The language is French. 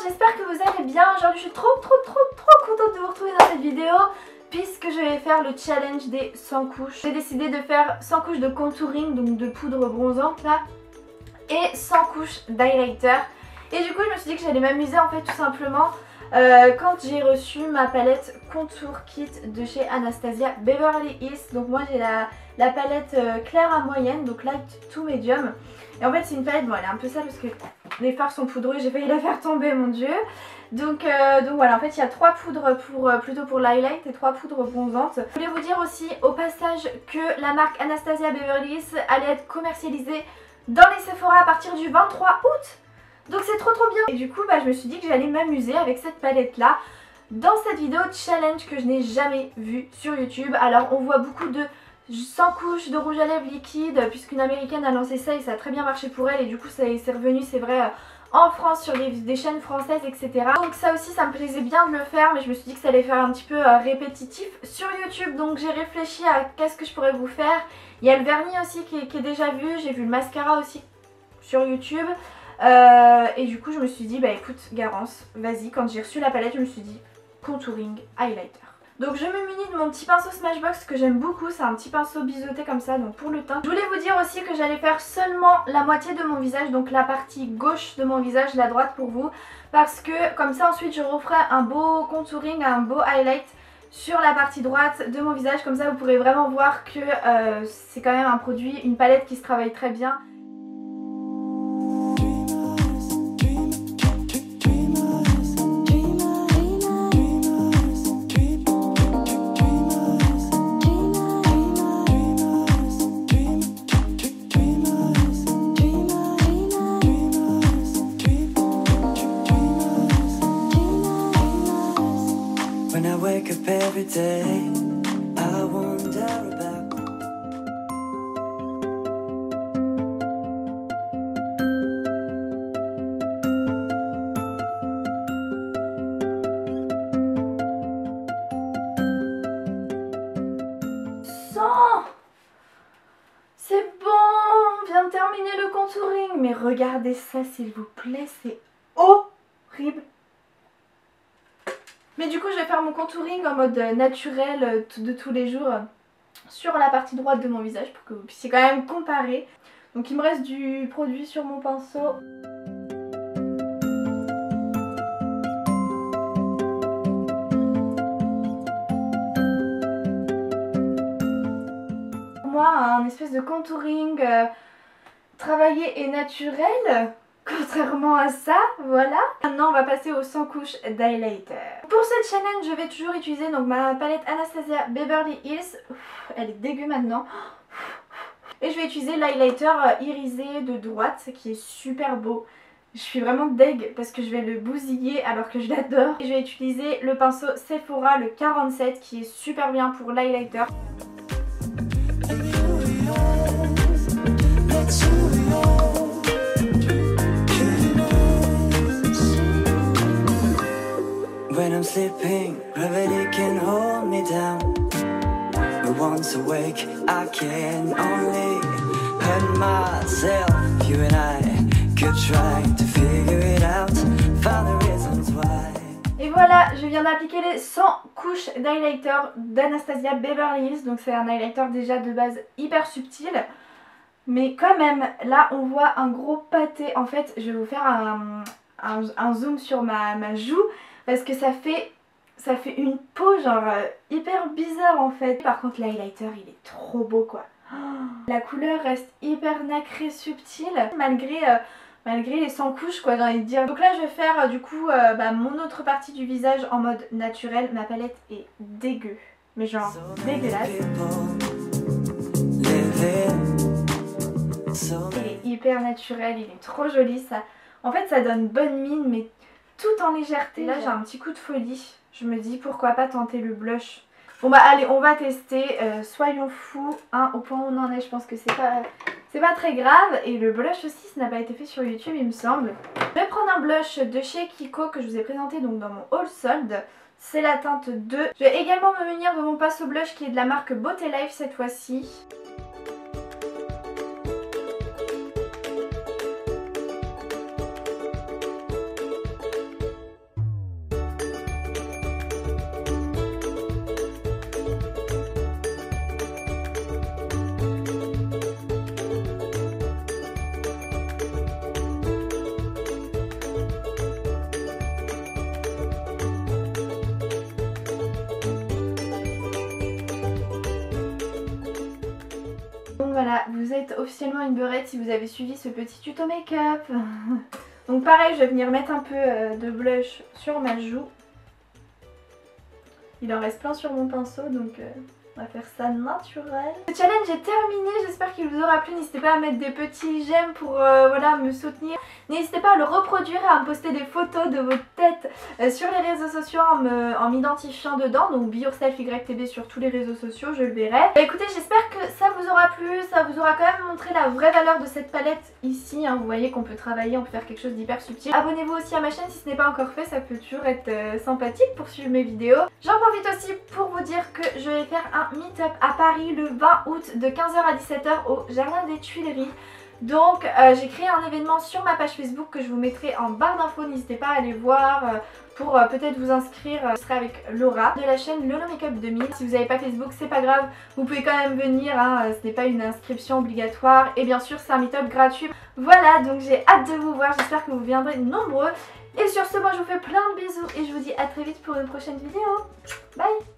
j'espère que vous allez bien. Aujourd'hui je suis trop contente de vous retrouver dans cette vidéo puisque je vais faire le challenge des 100 couches. J'ai décidé de faire 100 couches de contouring, donc de poudre bronzante là, et 100 couches d'highlighter. Et du coup je me suis dit que j'allais m'amuser en fait tout simplement quand j'ai reçu ma palette Contour Kit de chez Anastasia Beverly Hills. Donc moi j'ai la palette claire à moyenne, donc light to medium. Et en fait c'est une palette, bon elle est un peu sale parce que les fards sont poudreux, j'ai failli la faire tomber mon dieu. Donc voilà, en fait il y a 3 poudres plutôt pour l'highlight et 3 poudres bronzantes. Je voulais vous dire aussi au passage que la marque Anastasia Beverly Hills allait être commercialisée dans les Sephora à partir du 23 août. Donc c'est trop bien. Et du coup je me suis dit que j'allais m'amuser avec cette palette là dans cette vidéo challenge que je n'ai jamais vue sur YouTube. Alors on voit beaucoup de 100 couches de rouge à lèvres liquide puisqu'une américaine a lancé ça et ça a très bien marché pour elle. Et du coup c'est revenu, c'est vrai, en France sur des chaînes françaises, etc. Donc ça aussi ça me plaisait bien de le faire, mais je me suis dit que ça allait faire un petit peu répétitif sur YouTube. Donc j'ai réfléchi à qu'est-ce que je pourrais vous faire. Il y a le vernis aussi qui est déjà vu, j'ai vu le mascara aussi sur YouTube. Et du coup je me suis dit écoute Garance, vas-y, quand j'ai reçu la palette je me suis dit contouring, highlighter. Donc je me munis de mon petit pinceau Smashbox que j'aime beaucoup, c'est un petit pinceau biseauté comme ça, donc pour le teint. Je voulais vous dire aussi que j'allais faire seulement la moitié de mon visage, donc la partie gauche de mon visage, la droite pour vous, parce que comme ça ensuite je referai un beau contouring, un beau highlight sur la partie droite de mon visage. Comme ça vous pourrez vraiment voir que c'est quand même un produit, une palette qui se travaille très bien. When I wake up every day, I wonder about. C'est bon, on vient de terminer le contouring. Mais regardez ça s'il vous plaît, c'est horrible. Mais du coup je vais faire mon contouring en mode naturel de tous les jours sur la partie droite de mon visage pour que vous puissiez quand même comparer. Donc il me reste du produit sur mon pinceau. Pour moi un espèce de contouring travaillé et naturel. Contrairement à ça, voilà. Maintenant on va passer aux 100 couches d'highlighter. Pour ce challenge je vais toujours utiliser donc ma palette Anastasia Beverly Hills. Elle est dégueu maintenant. Et je vais utiliser l'highlighter irisé de droite qui est super beau. Je suis vraiment deg parce que je vais le bousiller alors que je l'adore. Et je vais utiliser le pinceau Sephora, le 47, qui est super bien pour l'highlighter. When I'm sleeping, gravity can hold me down. But once awake, I can only hurt myself. You and I could try to figure it out, find the reasons why. Et voilà, je viens d'appliquer les 100 couches d'highlighter d'Anastasia Beverly Hills. Donc c'est un highlighter déjà de base hyper subtil. Mais quand même, là on voit un gros pâté. En fait, je vais vous faire un zoom sur ma joue. Parce que ça fait une peau genre hyper bizarre en fait. Par contre l'highlighter il est trop beau quoi. La couleur reste hyper nacrée, subtile malgré les 100 couches quoi, j'ai envie de dire. Donc là je vais faire du coup mon autre partie du visage en mode naturel. Ma palette est dégueu, mais genre dégueulasse. Il est hyper naturel, il est trop joli ça. En fait ça donne bonne mine mais tout en légèreté. Là j'ai un petit coup de folie. Je me dis pourquoi pas tenter le blush. Bon allez on va tester. Soyons fous. Au point où on en est je pense que c'est pas très grave. Et le blush aussi ça n'a pas été fait sur YouTube il me semble. Je vais prendre un blush de chez Kiko que je vous ai présenté donc dans mon haul solde. C'est la teinte 2. Je vais également me munir de mon pinceau blush qui est de la marque Beauté Life cette fois-ci. vous êtes officiellement une beurette si vous avez suivi ce petit tuto make-up. Donc pareil, je vais venir mettre un peu de blush sur ma joue. Il en reste plein sur mon pinceau, donc on va faire ça naturel. Le challenge est terminé, j'espère qu'il vous aura plu. N'hésitez pas à mettre des petits j'aime pour voilà, me soutenir. N'hésitez pas à le reproduire, à me poster des photos de votre tête sur les réseaux sociaux en m'identifiant dedans. Donc Be Yourself YTB sur tous les réseaux sociaux, je le verrai. Bah, écoutez, j'espère que ça vous aura plu, ça vous aura quand même montré la vraie valeur de cette palette ici. Hein. Vous voyez qu'on peut travailler, on peut faire quelque chose d'hyper subtil. Abonnez-vous aussi à ma chaîne si ce n'est pas encore fait, ça peut toujours être sympathique pour suivre mes vidéos. J'en profite aussi pour vous dire que je vais faire un meet-up à Paris le 20 août de 15h à 17h au Jardin des Tuileries. Donc j'ai créé un événement sur ma page Facebook que je vous mettrai en barre d'infos, n'hésitez pas à aller voir pour peut-être vous inscrire. Je serai avec Laura de la chaîne Lolo Makeup 2000. Si vous n'avez pas Facebook, c'est pas grave, vous pouvez quand même venir, hein, ce n'est pas une inscription obligatoire et bien sûr c'est un meet-up gratuit. Voilà, donc j'ai hâte de vous voir, j'espère que vous viendrez nombreux. Et sur ce, moi je vous fais plein de bisous et je vous dis à très vite pour une prochaine vidéo. Bye!